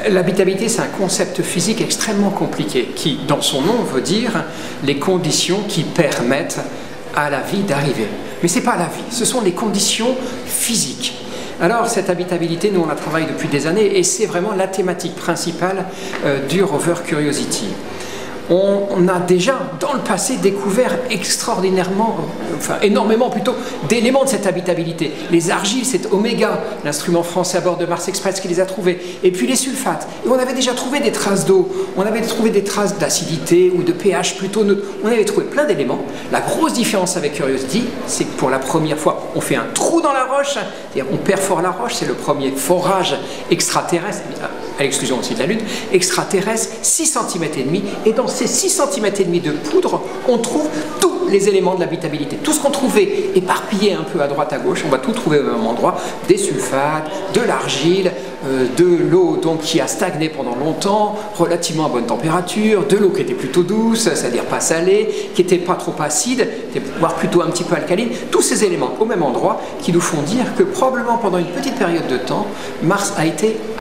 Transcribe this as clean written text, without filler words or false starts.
L'habitabilité, c'est un concept physique extrêmement compliqué qui, dans son nom, veut dire les conditions qui permettent à la vie d'arriver. Mais ce n'est pas la vie, ce sont les conditions physiques. Alors, cette habitabilité, nous, on la travaille depuis des années et c'est vraiment la thématique principale du rover Curiosity. On a déjà, dans le passé, découvert énormément plutôt, d'éléments de cette habitabilité. Les argiles, c'est Omega, l'instrument français à bord de Mars Express qui les a trouvés. Et puis les sulfates. Et on avait déjà trouvé des traces d'eau, on avait trouvé des traces d'acidité ou de pH plutôt neutre. On avait trouvé plein d'éléments. La grosse différence avec Curiosity, c'est que pour la première fois, on fait un trou dans la roche, c'est-à-dire on perfore la roche, c'est le premier forage extraterrestre, à l'exclusion aussi de la Lune, extraterrestre, 6 cm et demi, et dans ces 6 cm et demi de poudre, on trouve tous les éléments de l'habitabilité. Tout ce qu'on trouvait éparpillé un peu à droite à gauche, on va tout trouver au même endroit, des sulfates, de l'argile, de l'eau donc qui a stagné pendant longtemps, relativement à bonne température, de l'eau qui était plutôt douce, c'est-à-dire pas salée, qui n'était pas trop acide, voire plutôt un petit peu alcaline, tous ces éléments au même endroit qui nous font dire que probablement pendant une petite période de temps, Mars a été